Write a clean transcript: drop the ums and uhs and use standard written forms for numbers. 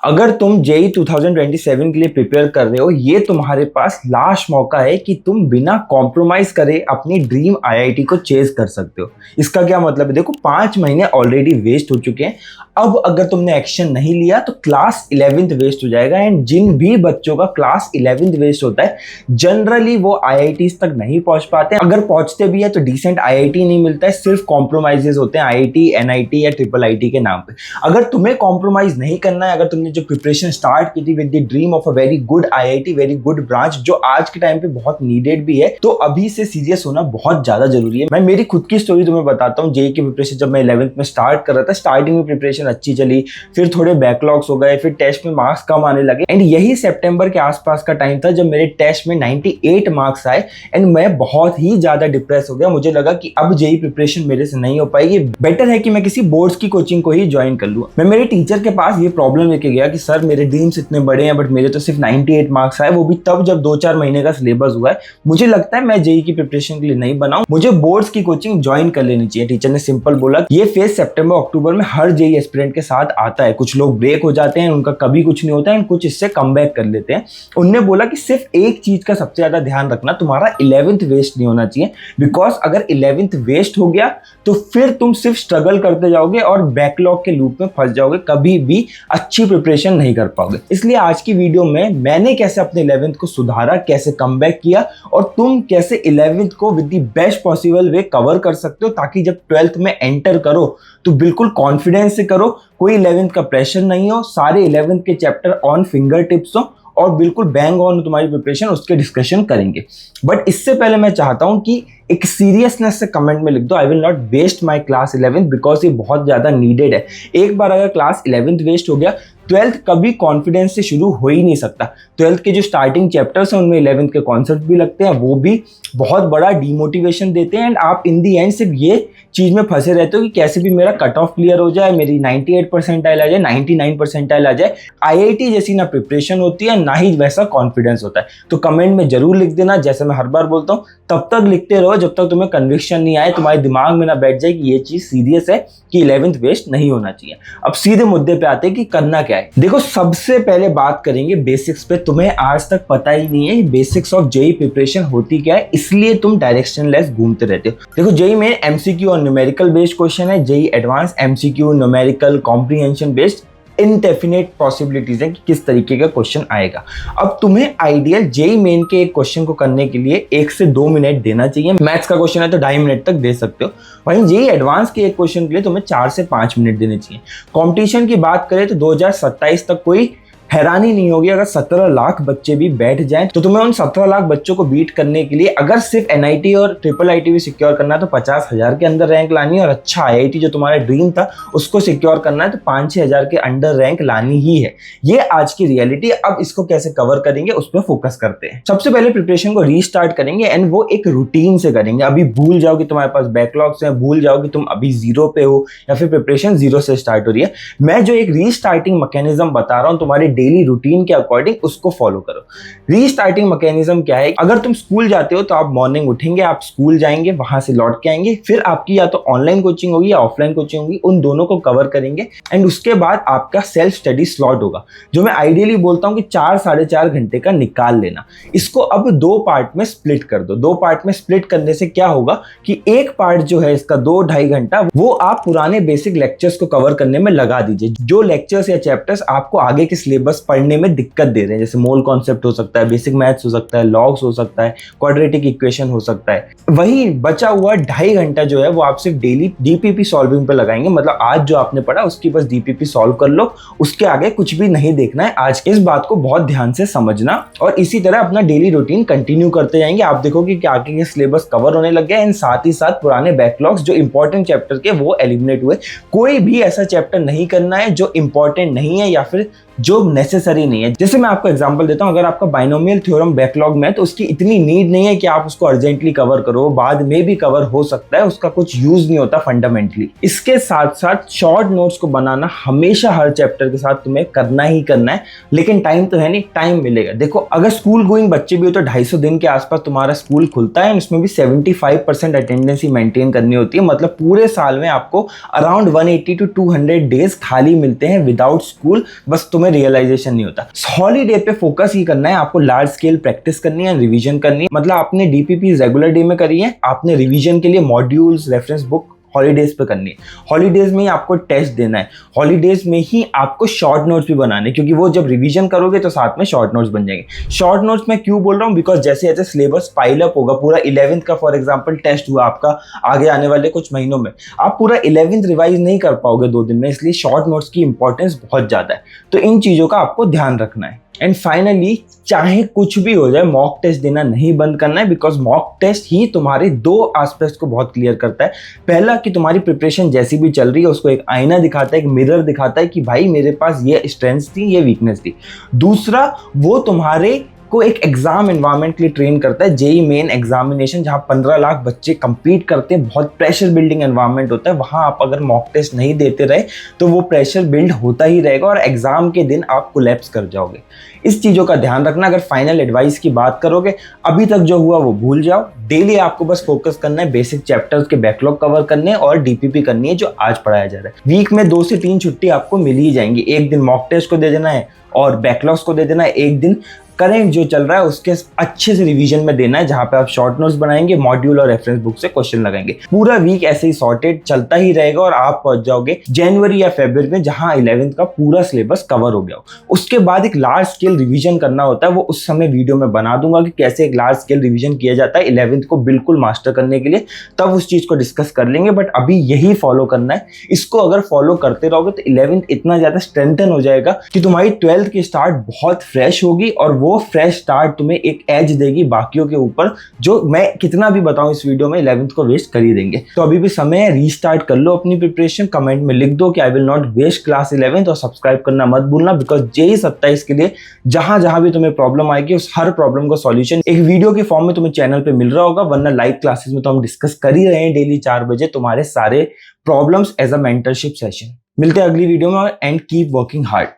अगर तुम जेई 2027 के लिए प्रिपेयर कर रहे हो, ये तुम्हारे पास लास्ट मौका है कि तुम बिना कॉम्प्रोमाइज करे अपनी ड्रीम आईआईटी को चेज कर सकते हो। इसका क्या मतलब है? देखो, 5 महीने ऑलरेडी वेस्ट हो चुके हैं। अब अगर तुमने एक्शन नहीं लिया तो क्लास 11th वेस्ट हो जाएगा। एंड जिन भी बच्चों का क्लास 11th वेस्ट होता है, जनरली वो आईआईटीज तक नहीं पहुंच पाते। अगर पहुंचते भी है तो डिसेंट आईआईटी नहीं मिलता है, सिर्फ कॉम्प्रोमाइजेस होते हैं आईआईटी, एनआईटी या ट्रिपल आईटी के नाम पे। अगर तुम्हें कॉम्प्रोमाइज नहीं करना है, अगर तुमने जो प्रिपरेशन स्टार्ट की थी with the dream of a very good IIT, very good branch, जो आज के टाइम पे बहुत नीडेड भी है, तो अभी से सीरियस होना बहुत ज्यादा जरूरी है। मैं मेरी खुद की स्टोरी तुम्हें बताता हूँ। जेई की प्रिपरेशन जब मैं 11th में स्टार्ट कर रहा था, स्टार्टिंग में प्रिपरेशन अच्छी चली, फिर थोड़े बैकलॉग्स हो गए, फिर टेस्ट में मार्क्स कम आने लगे। एंड यही सितंबर के आसपास का टाइम था जब मेरे टेस्ट में 98 मार्क्स आए एंड मैं बहुत ही ज्यादा डिप्रेस हो गया। मुझे लगा कि अब जेई प्रिपरेशन मेरे से नहीं हो पाएगी, बेटर है कि मैं किसी बोर्ड्स की कोचिंग को ही ज्वाइन कर लूं। मैं मेरे टीचर के पास ये प्रॉब्लम लेके गया कि सर, मेरे ड्रीम्स इतने बड़े हैं बट मेरे तो सिर्फ 98 मार्क्स आए, वो भी तब जब 2-4 महीने का सिलेबस हुआ है। मुझे लगता है मैं जेई की प्रिपरेशन के लिए नहीं बनाऊं, मुझे बोर्ड्स की कोचिंग ज्वाइन कर लेनी चाहिए। टीचर ने सिंपल बोला। ये फेज सितंबर अक्टूबर में हर जेई एस्पिरेंट के साथ आता है। कुछ लोग ब्रेक हो जाते हैं, उनका कभी कुछ नहीं होता है, कुछ इससे कम बैक कर लेते हैं। उनने बोला कि सिर्फ एक चीज का सबसे ज्यादा ध्यान रखना, तुम्हारा 11th वेस्ट नहीं होना चाहिए। बिकॉज अगर 11th वेस्ट हो गया तो फिर तुम सिर्फ स्ट्रगल करते जाओगे और बैकलॉग के लूप में फंस जाओगे, कभी भी अच्छी प्रिपरेशन नहीं कर पाओगे। इसलिए आज की वीडियो में मैंने कैसे अपने 11th को सुधारा, कैसे कमबैक किया, और तुम कैसे 11th को with the best possible way cover कर सकते हो, ताकि जब 12th में एंटर करो तो बिल्कुल कॉन्फिडेंस से करो, कोई 11th का प्रेशर नहीं हो, सारे 11th के चैप्टर ऑन फिंगर टिप्स हो और बिल्कुल बैंग ऑन तुम्हारी प्रिपरेशन, उसके डिस्कशन करेंगे। बट इससे पहले मैं चाहता हूं कि एक सीरियसनेस से कमेंट में लिख दो, I will not waste my class 11th, because ये बहुत ज्यादा नीडेड है। एक बार अगर क्लास 11th वेस्ट हो गया, 12th कभी कॉन्फिडेंस से शुरू हो ही नहीं सकता। 12th के जो स्टार्टिंग चैप्टर्स हैं उनमें 11th के कॉन्सेप्ट भी लगते हैं, वो भी बहुत बड़ा डीमोटिवेशन देते हैं। एंड आप इन दी एंड सिर्फ ये चीज में फंसे रहते हो कि कैसे भी मेरा कट ऑफ क्लियर हो जाए, मेरी 98 परसेंटाइल आ जाए, 99 परसेंटाइल आ जाए। आईआईटी जैसी ना प्रिपरेशन होती है, ना ही वैसा कॉन्फिडेंस होता है। तो कमेंट में जरूर लिख देना, जैसे मैं हर बार बोलता हूँ, तब तक लिखते रहो जब तक तुम्हें कन्विक्शन नहीं आए, तुम्हारे दिमाग में ना बैठ जाए कि ये चीज सीरियस है कि 11th वेस्ट नहीं होना चाहिए। अब सीधे मुद्दे पे आते हैं कि करना क्या है। देखो, सबसे पहले बात करेंगे बेसिक्स पे। तुम्हें आज तक पता ही नहीं है बेसिक्स ऑफ जेई प्रिपरेशन होती क्या है, इसलिए तुम डायरेक्शनलेस घूमते रहते हो। देखो, जेई में एमसीक्यू और न्यूमेरिकल बेस्ड क्वेश्चन है, JEE advance MCQ, numerical, comprehension based, indefinite possibilities है कि किस तरीके का क्वेश्चन आएगा। अब तुम्हें आइडियल जेई मेन के एक क्वेश्चन को करने के लिए 1 से 2 मिनट देना चाहिए। मैथ्स का क्वेश्चन है तो 2.5 मिनट तक दे सकते हो। वहीं जेई एडवांस के एक क्वेश्चन के लिए तुम्हें 4 से 5 मिनट देने चाहिए। कंपटीशन की बात करें तो 2027 तक कोई हैरानी नहीं होगी अगर 17 लाख बच्चे भी बैठ जाएं, तो तुम्हें उन 17 लाख बच्चों को बीट करने के लिए अगर सिर्फ एनआईटी और ट्रिपल आईटी भी सिक्योर करना है तो 50,000 के अंदर रैंक लानी है, और अच्छा आईआईटी जो तुम्हारा ड्रीम था उसको सिक्योर करना है तो 5-6 हजार के अंडर रैंक लानी ही है। ये आज की रियलिटी है। अब इसको कैसे कवर करेंगे उस पर फोकस करते हैं। सबसे पहले प्रिपरेशन को रीस्टार्ट करेंगे एंड वो एक रूटीन से करेंगे। अभी भूल जाओ कि तुम्हारे पास बैकलॉग्स हैं, भूल जाओ कि तुम अभी 0 पे हो या फिर प्रिपरेशन 0 से स्टार्ट हो रही है। मैं जो एक रीस्टार्टिंग मैकेनिज्म बता रहा हूं तुम्हारे डेली रूटीन के अकॉर्डिंग, उसको फॉलो करो। रीस्टार्टिंग मैकेनिज्म क्या है? अगर तुम स्कूल जाते हो तो आप मॉर्निंग उठेंगे, आप स्कूल जाएंगे, वहां से लौट के आएंगे, फिर आपकी या तो ऑनलाइन कोचिंग होगी या ऑफलाइन कोचिंग होगी, उन दोनों को कवर करेंगे। एंड उसके बाद आपका सेल्फ स्टडी स्लॉट होगा, जो मैं आइडियली बोलता हूं कि 4-4.5 घंटे का निकाल लेना। इसको अब 2 पार्ट में स्प्लिट कर दो। 2 पार्ट में स्प्लिट करने से क्या होगा कि एक पार्ट जो है इसका 2-2.5 घंटा, वो आप पुराने बेसिक लेक्चर्स को कवर करने में लगा दीजिए। जो लेक्चर्स या चैप्टर्स आपको आगे के सिलेबस पढ़ने में दिक्कत दे रहे हैं, जैसे मोल कॉन्सेप्ट हो सकता है, बेसिक मैथ्स हो सकता है, लॉग्स हो सकता है, क्वाड्रेटिक इक्वेशन हो सकता है, वही बचा हुआ 2.5 घंटा जो है वो आप सिर्फ डेली डीपीपी सॉल्विंग पे लगाएंगे। मतलब आज जो आपने पढ़ा उसकी बस डीपीपी सॉल्व कर लो, उसके आगे कुछ भी नहीं देखना है आज। इस बात को बहुत ध्यान से समझना और इसी तरह अपना डेली रूटीन कंटिन्यू करते जाएंगे। आप देखोगे कि आगे के सिलेबस कवर होने लग गया एंड साथ ही साथ पुराने बैकलॉग्स जो इंपॉर्टेंट चैप्टर के वो एलिमिनेट हुए। कोई भी ऐसा चैप्टर नहीं करना है जो इंपॉर्टेंट नहीं है या फिर जो नेसेसरी नहीं है। जैसे मैं आपको एग्जांपल देता हूं, अगर आपका बाइनोमियल थ्योरम बैकलॉग में है तो उसकी इतनी नीड नहीं है कि आप उसको अर्जेंटली कवर करो, बाद में भी कवर हो सकता है, उसका कुछ यूज नहीं होता फंडामेंटली। इसके साथ साथ शॉर्ट नोट्स को बनाना हमेशा हर चैप्टर के साथ तुम्हें करना ही करना है, लेकिन टाइम तो है नहीं, टाइम मिलेगा। देखो अगर स्कूल गोइंग बच्चे भी हो तो 250 दिन के आसपास तुम्हारा स्कूल खुलता है, इसमें भी 75% अटेंडेंस ही मेंटेन करनी होती है। मतलब पूरे साल में आपको अराउंड 180 to 200 डेज खाली मिलते हैं विदाउट स्कूल, बस तुम्हें रियलाइजेशन नहीं होता। हॉलीडे पे फोकस ही करना है, आपको लार्ज स्केल प्रैक्टिस करनी है, रिवीजन करनी है। मतलब आपने डीपीपी रेगुलर डे में करी है, आपने रिवीजन के लिए मॉड्यूल्स, रेफरेंस बुक हॉलीडेज पे करनी है। हॉलीडेज में ही आपको टेस्ट देना है, हॉलीडेज में ही आपको शॉर्ट नोट्स भी बनाने, क्योंकि वो जब रिवीजन करोगे तो साथ में शॉर्ट नोट्स बन जाएंगे। शॉर्ट नोट्स मैं क्यों बोल रहा हूँ, बिकॉज जैसे जैसे सिलेबस पाइल अप होगा, पूरा 11th का फॉर एग्जांपल टेस्ट हुआ आपका आगे आने वाले कुछ महीनों में, आप पूरा 11th रिवाइज नहीं कर पाओगे 2 दिन में, इसलिए शॉर्ट नोट्स की इंपॉर्टेंस बहुत ज्यादा है। तो इन चीजों का आपको ध्यान रखना है। एंड फाइनली, चाहे कुछ भी हो जाए, मॉक टेस्ट देना नहीं बंद करना है, बिकॉज मॉक टेस्ट ही तुम्हारे 2 एस्पेक्ट्स को बहुत क्लियर करता है। पहला कि तुम्हारी प्रिपरेशन जैसी भी चल रही है उसको एक आईना दिखाता है, एक मिरर दिखाता है कि भाई मेरे पास ये स्ट्रेंथ्स थी, ये वीकनेस थी। दूसरा, वो तुम्हारे को एक एग्जाम एनवायरनमेंट के लिए ट्रेन करता है। जेई मेन एग्जामिनेशन जहां 15 लाख बच्चे कंपीट करते हैं, बहुत प्रेशर बिल्डिंग एनवायरनमेंट होता है, वहां आप अगर मॉक टेस्ट नहीं देते रहे तो वो प्रेशर बिल्ड होता ही रहेगा और एग्जाम के दिन आप कोलैप्स कर जाओगे। इस चीजों का ध्यान रखना। अगर फाइनल एडवाइस की बात करोगे, अभी तक जो हुआ वो भूल जाओ। डेली आपको बस फोकस करना है, बेसिक चैप्टर्स के बैकलॉग कवर करने और डीपीपी करनी है जो आज पढ़ाया जा रहा है। वीक में 2 से 3 छुट्टी आपको मिल ही जाएंगी। एक दिन मॉक टेस्ट को दे देना है और बैकलॉग्स को दे देना है, एक दिन करंट जो चल रहा है उसके अच्छे से रिवीजन में देना है, जहां पे आप शॉर्ट नोट्स बनाएंगे, मॉड्यूल और रेफरेंस बुक से क्वेश्चन लगाएंगे। पूरा वीक ऐसे ही सॉर्टेड चलता ही रहेगा और आप पहुंच जाओगे जनवरी या फरवरी में, जहां 11th का पूरा सिलेबस कवर हो गया हो। उसके बाद एक लार्ज स्केल रिवीजन करना होता है, वो उस समय वीडियो में बना दूंगा कि कैसे एक लार्ज स्केल रिवीजन किया जाता है 11th को बिल्कुल मास्टर करने के लिए, तब उस चीज को डिस्कस कर लेंगे। बट अभी यही फॉलो करना है। इसको अगर फॉलो करते रहोगे तो 11th इतना ज्यादा स्ट्रेंथन हो जाएगा कि तुम्हारी 12th की स्टार्ट बहुत फ्रेश होगी और वो फ्रेश स्टार्ट तुम्हें एक एज देगी बाकियों के ऊपर, जो मैं कितना भी बताऊं इस वीडियो में 11th को वेस्ट कर ही देंगे। तो अभी भी समय है, रीस्टार्ट कर लो अपनी प्रिपरेशन। कमेंट में लिख दो कि I will not waste class 11th और सब्सक्राइब करना मत भूलना, बिकॉज जेई 27 के लिए जहां जहां भी तुम्हें प्रॉब्लम आएगी उस हर प्रॉब्लम का सॉल्यूशन एक वीडियो के फॉर्म में तुम्हें चैनल पे मिल रहा होगा, वरना लाइव क्लासेस में तो हम डिस्कस कर ही रहे हैं डेली 4 बजे तुम्हारे सारे problems as a mentorship session. मिलते हैं अगली वीडियो में, एंड कीप वर्किंग हार्ड।